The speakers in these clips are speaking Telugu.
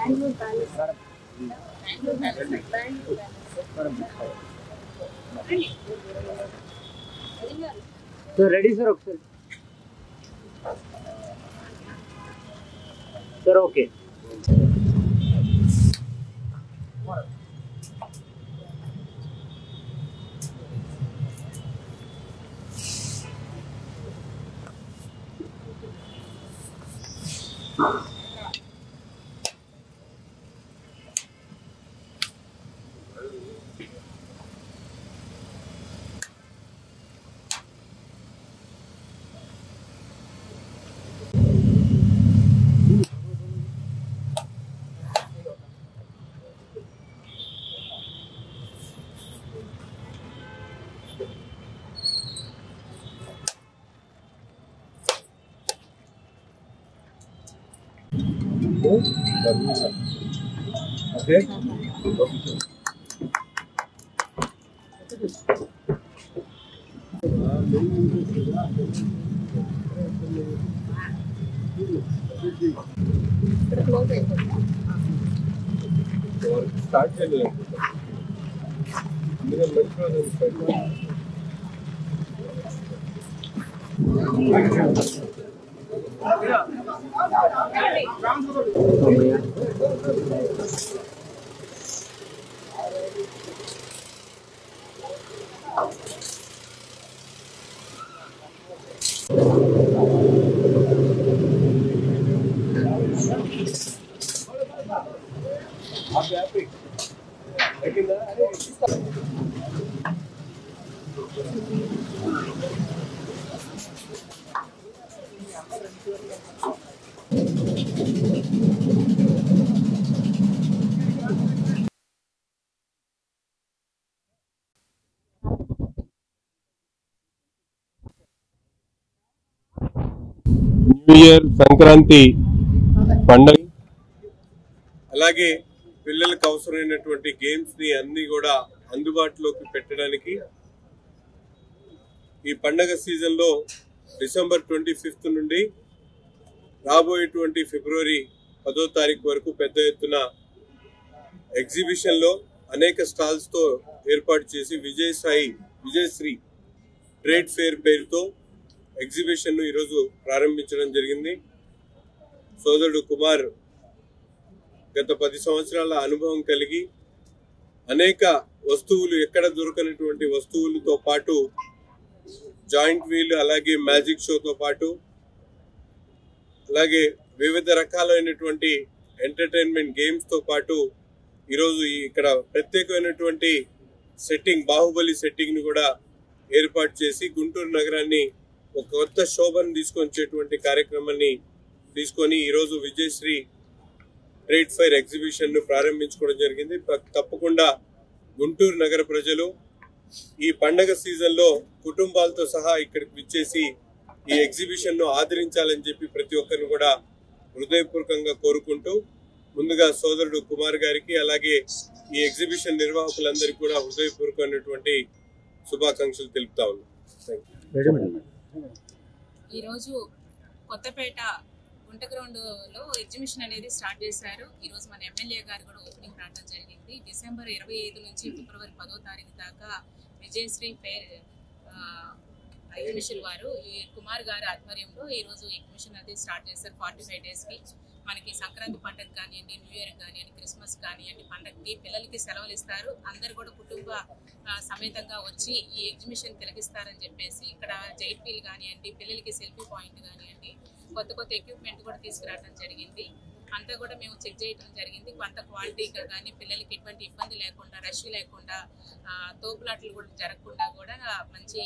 So ready sir, okay. Sir, okay. Okay. Start cheyalem. Mere new year Sankranti పండుగ అలాగే పిల్లలకు అవసరమైనటువంటి గేమ్స్ ని అన్ని కూడా అందుబాటులోకి పెట్టడానికి ఈ పండుగ సీజన్ లో డిసెంబర్ 25 నుండి రాబోయేటువంటి ఫిబ్రవరి 10వ తారీఖు వరకు పెద్ద ఎత్తున ఎగ్జిబిషన్ లో అనేక స్టాల్స్ తో ఏర్పాటు చేసి విజయశ్రీ ట్రేడ్ ఫేర్ పేరుతో ఎగ్జిబిషన్ ను ఈరోజు ప్రారంభించడం జరిగింది. సోదరుడు కుమార్ గత 10 సంవత్సరాల అనుభవం కలిగి అనేక వస్తువులు ఎక్కడ దొరకనటువంటి వస్తువులతో పాటు జాయింట్ వీల్ అలాగే మ్యాజిక్ షోతో పాటు అలాగే వివిధ రకాలైనటువంటి ఎంటర్టైన్మెంట్ గేమ్స్ తో పాటు ఈరోజు ఇక్కడ ప్రత్యేకమైనటువంటి సెట్టింగ్ బాహుబలి సెట్టింగ్ ను కూడా ఏర్పాటు చేసి గుంటూరు నగరాన్ని ఒక కొత్త శోభను తీసుకొచ్చేటువంటి కార్యక్రమాన్ని తీసుకొని ఈరోజు విజయశ్రీ ట్రేడ్ ఫైర్ ఎగ్జిబిషన్ ను ప్రారంభించుకోవడం జరిగింది. తప్పకుండా గుంటూరు నగర ప్రజలు ఈ పండగ సీజన్ లో కుటుంబాలతో సహా ఇక్కడికి విచ్చేసి ఈ ఎగ్జిబిషన్ ను ఆదరించాలని చెప్పి ప్రతి ఒక్కరిని కూడా హృదయపూర్వకంగా కోరుకుంటూ ముందుగా సోదరుడు కుమార్ గారికి అలాగే ఈ ఎగ్జిబిషన్ నిర్వాహకులందరికీ కూడా హృదయపూర్వకమైనటువంటి శుభాకాంక్షలు తెలుపుతా ఉన్నాను. ఈరోజు కొత్తపేట గుంట గ్రౌండ్ లో ఎగ్జిబిషన్ అనేది స్టార్ట్ చేశారు. ఈరోజు మన ఎమ్మెల్యే గారు కూడా ఓపెనింగ్ రావడం జరిగింది. డిసెంబర్ 25 నుంచి ఫిబ్రవరి 10వ తారీఖు దాకా విజయశ్రీ ఫేర్ ఎగ్జిబిషన్ వారు ఈ కుమార్ గారి ఆధ్వర్యంలో ఈరోజు ఎగ్జిబిషన్ అనేది స్టార్ట్ చేశారు. 45 days కి మనకి సంక్రాంతి పండుగ కానివ్వండి, న్యూ ఇయర్ కానివ్వండి, క్రిస్మస్ కానివ్వండి, పండుగకి పిల్లలకి సెలవులు ఇస్తారు. అందరు కూడా కుటుంబ సమేతంగా వచ్చి ఈ ఎగ్జిబిషన్ తిలకిస్తారని చెప్పేసి ఇక్కడ జైట్ వీల్ కానివ్వండి, పిల్లలకి సెల్ఫీ పాయింట్ కానివ్వండి, కొత్త కొత్త ఎక్విప్మెంట్ కూడా తీసుకురావడం జరిగింది. అంతా కూడా మేము చెక్ చేయడం జరిగింది. కొంత క్వాలిటీగా కానీ పిల్లలకి ఎటువంటి ఇబ్బంది లేకుండా, రష్ లేకుండా, తోపులాట్లు కూడా జరగకుండా కూడా మంచి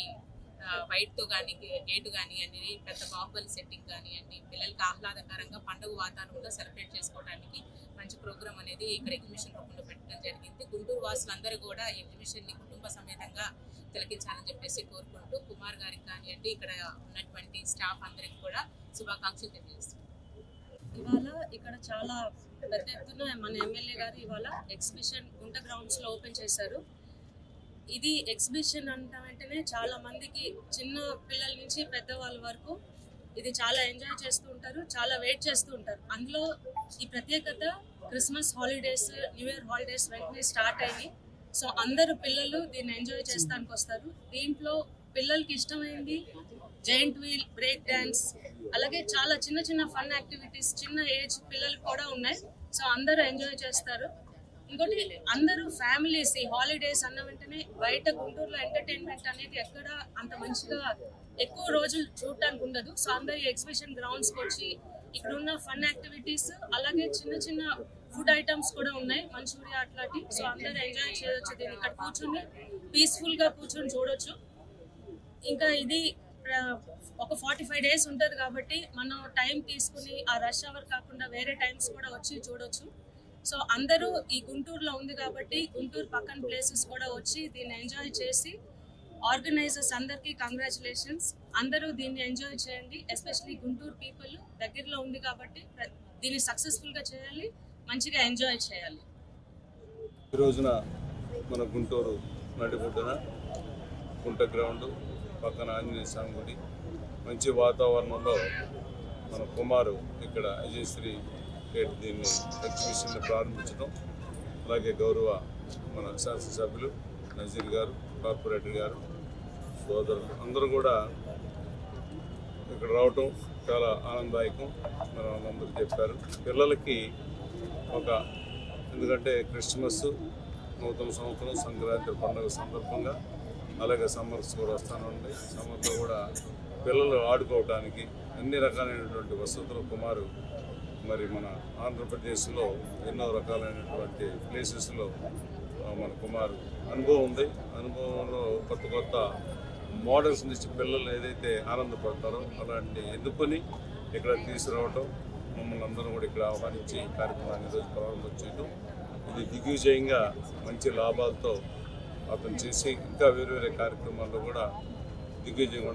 వైట్తో కానీ గేటు కానివ్వండి, పెద్ద బాహుబలి సెట్టింగ్ కానివ్వండి, పిల్లలకి ఆహ్లాదకరంగా పండుగ వాతావరణంలో సెలబ్రేట్ చేసుకోవడానికి మంచి ప్రోగ్రామ్ అనేది ఇక్కడ ఎగ్జిబిషన్ రూపంలో పెట్టడం జరిగింది. గుంటూరు వాసులందరూ కూడా ఎగ్జిబిషన్ని కుటుంబ సమేతంగా తిలకించాలని చెప్పేసి కోరుకుంటూ కుమార్ గారికి కానివ్వండి, ఇక్కడ ఉన్నటువంటి స్టాఫ్ అందరికి కూడా శుభాకాంక్షలు తెలియజేస్తున్నాం. ఇవాళ ఇక్కడ చాలా పెద్ద ఎత్తున మన ఎమ్మెల్యే గారు ఇవాళ ఎగ్జిబిషన్ గుంట గ్రౌండ్స్లో ఓపెన్ చేశారు. ఇది ఎగ్జిబిషన్ అంటే వెంటనే చాలా మందికి చిన్న పిల్లల నుంచి పెద్దవాళ్ళ వరకు ఇది చాలా ఎంజాయ్ చేస్తూ ఉంటారు, చాలా వెయిట్ చేస్తూ ఉంటారు. అందులో ఈ ప్రత్యేకత Christmas holidays, new year holidays వెంటనే స్టార్ట్ అయ్యి సో అందరూ పిల్లలు దీన్ని ఎంజాయ్ చేస్తానికి వస్తారు. దీంట్లో పిల్లలకి ఇష్టమైంది జైంట్ వీల్, బ్రేక్ డాన్స్, అలాగే చాలా చిన్న చిన్న ఫన్ యాక్టివిటీస్ చిన్న ఏజ్ పిల్లలు కూడా ఉన్నాయి. సో అందరూ ఎంజాయ్ చేస్తారు. ఇంకోటి అందరూ ఫ్యామిలీస్ ఈ హాలిడేస్ అన్న వెంటనే బయట గుంటూరులో ఎంటర్టైన్మెంట్ అనేది ఎక్కడ అంత మంచిగా ఎక్కువ రోజులు చూడటానికి ఉండదు. సో అందరూ ఈ ఎగ్జిబిషన్ గ్రౌండ్స్కి వచ్చి ఇక్కడ ఉన్న ఫన్ యాక్టివిటీస్ అలాగే చిన్న చిన్న ఫుడ్ ఐటమ్స్ కూడా ఉన్నాయి, మంచూరియా అట్లాంటి. సో అందరూ ఎంజాయ్ చేయొచ్చు, దీన్ని ఇక్కడ కూర్చొని పీస్ఫుల్గా కూర్చొని చూడొచ్చు. ఇంకా ఇది ఒక 45 days ఉంటుంది కాబట్టి మనం టైం తీసుకుని ఆ రష్ అవర్ కాకుండా వేరే టైమ్స్ కూడా వచ్చి చూడొచ్చు. సో అందరూ ఈ గుంటూరులో ఉంది కాబట్టి గుంటూరు పక్కన ప్లేసెస్ కూడా వచ్చి దీన్ని ఎంజాయ్ చేసి ఆర్గనైజర్స్ అందరికీ కంగ్రాచులేషన్స్. అందరూ దీన్ని ఎంజాయ్ చేయండి. ఎస్పెషలీ గుంటూరు పీపుల్ దగ్గరలో ఉంది కాబట్టి దీన్ని సక్సెస్ఫుల్గా చేయాలి, మంచిగా ఎంజాయ్ చేయాలి. ఈ రోజున మన గుంటూరు నడిబొడ్డున కుంట గ్రౌండ్ పక్కన ఆంజనేయ స్వామి గుడి మంచి వాతావరణంలో మన కుమారు ఇక్కడ అజయశ్రీ దీన్ని ఎగ్జిబిషన్ని ప్రారంభించడం, అలాగే గౌరవ మన శాసనసభ్యులు నజీర్ గారు, కార్పొరేటర్ గారు, సోదరులు అందరూ కూడా ఇక్కడ రావటం చాలా ఆనందదాయకం. మన వాళ్ళందరూ చెప్పారు పిల్లలకి ఎందుకంటే క్రిస్మస్, నూతన సంవత్సరం, సంక్రాంతి పండుగ సందర్భంగా అలాగే సమ్మర్స్ కూడా వస్తూనే ఉంటాయి. సమ్మర్లో కూడా పిల్లలు ఆడుకోవడానికి అన్ని రకాలైనటువంటి వసతులు కుమారు మరి మన ఆంధ్రప్రదేశ్లో ఎన్నో రకాలైనటువంటి ప్లేసెస్లో మన కుమారు అనుభవం ఉంది. అనుభవంలో కొత్త కొత్త మోడల్స్ నుంచి పిల్లలు ఏదైతే ఆనందపడతారో అలాంటి ఎన్నుకొని ఇక్కడ తీసుకురావటం, మమ్మల్ని అందరూ కూడా ఇక్కడ ఆహ్వానించి కార్యక్రమాన్ని ఈరోజు ప్రారంభం చేయడం, ఇది దిగ్విజయంగా మంచి లాభాలతో అతను చేసి ఇంకా వేరే వేరే కార్యక్రమాల్లో కూడా దిగ్విజయంగా